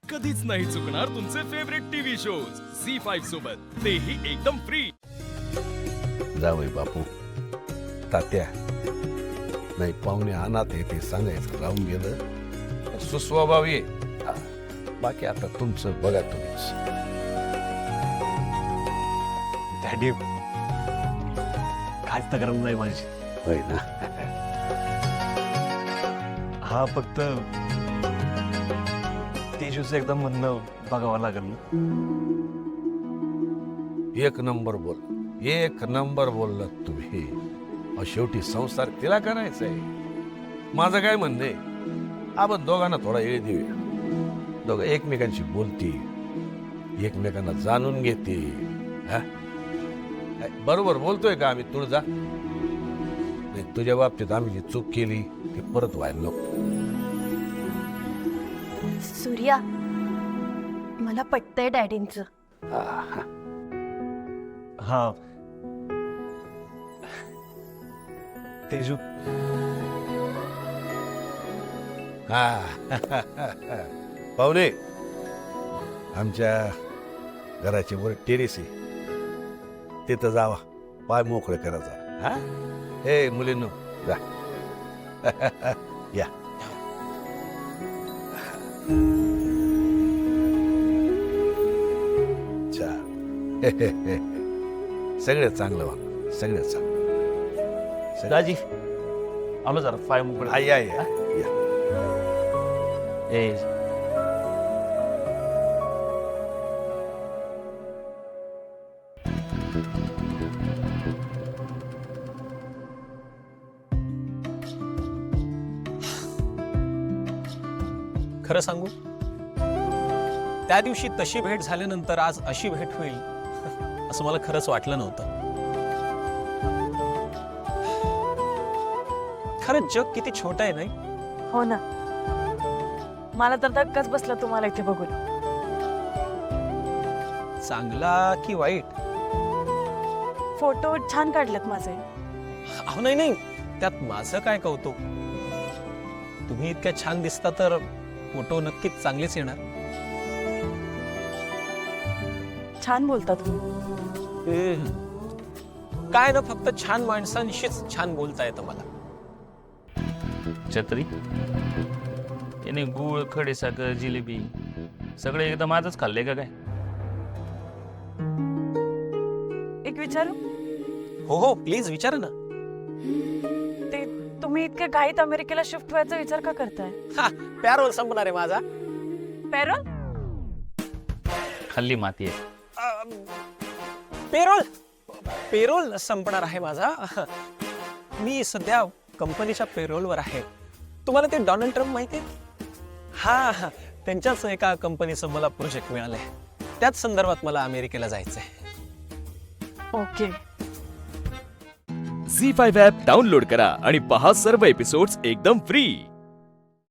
कधीच नाही चुकणार तुमचे फेवरेट टीव्ही शोज झी5 सोबत, तेही एकदम फ्री. जावई बापू, तात्या, नाही पाहुणे अनाथ आहे ते सांगायचं राहून गेलं. सुस्वभावी आहे. हा, बाकी आता तुमचं बघा तुम्हीच. डॅडी काहीच तक्रार नाही माझी. होय ना. हा फक्त तेजूचं एकदम म्हणणं बघावं लागेल. एक नंबर बोल, एक नंबर बोललात तुम्ही. अहो, शेवटी संसार तिला करायचा आहे. माझं काय म्हणणं आहे, आपण दोघांना थोडा वेळ देऊया. दोघं एकमेकांशी बोलती, एकमेकांना जाणून घेते. हा, काय बरोबर बोलतोय का आम्ही तुळजा? नाही, तुझ्या बाबतीत आम्ही जी चूक केली ती परत व्हायला नको. सूर्या, मला पटतंय डॅडींचं. हा, हा तेजू पाहुणे, आमच्या घराचे वर टेरेस आहे, तिथं जावा, पाय मोकळे करायचा. हा, हे मुलींनो जा. या. सगळं चांगलं वा, सगळं चांगलं. दाजी आलो जरा पाय मोकळे. या या या. ए खरं सांगू, त्या दिवशी तशी भेट झाल्यानंतर आज अशी भेट होईल असं मला खरंच वाटलं नव्हतं. खरंच जग किती छोटं आहे नाही? हो ना, मला तर धक्काच बसला तुम्हाला इथे बघून. चांगला की वाईट? फोटो छान काढलेत माझे. अहो नाही नाही, त्यात माझं काय कौतुक. तुम्ही इतक्या छान दिसता तर फोटो नक्कीच चांगलेच येणार. छान बोलता तुम्ही. काय ना, फक्त छान माणसांशीच छान बोलता येतं मला. छत्री याने गूळ, खडीसाखर, जिलेबी सगळे एकदम आजच खाल्ले का काय? एक विचारू? हो हो, प्लीज विचारा ना. ते तुम्ही इतक्या घाईत अमेरिकेला शिफ्ट व्हायचा विचार का करताय? पॅरोल संपणार आहे माझा. पॅरोल? खाल्ली माती आहे. पेरोल पेरोल संपणार आहे माझा. मी सध्या कंपनीच्या पेरोलवर आहे. तुम्हाला ते डोनाल्ड ट्रम्प माहिती आहे? हा, त्यांच्याच एका कंपनीचं मला प्रोजेक्ट मिळालंय. त्याच संदर्भात मला अमेरिकेला जायचंय. ओके. झी5 ॲप डाउनलोड करा आणि पहा सर्व एपिसोड्स एकदम फ्री.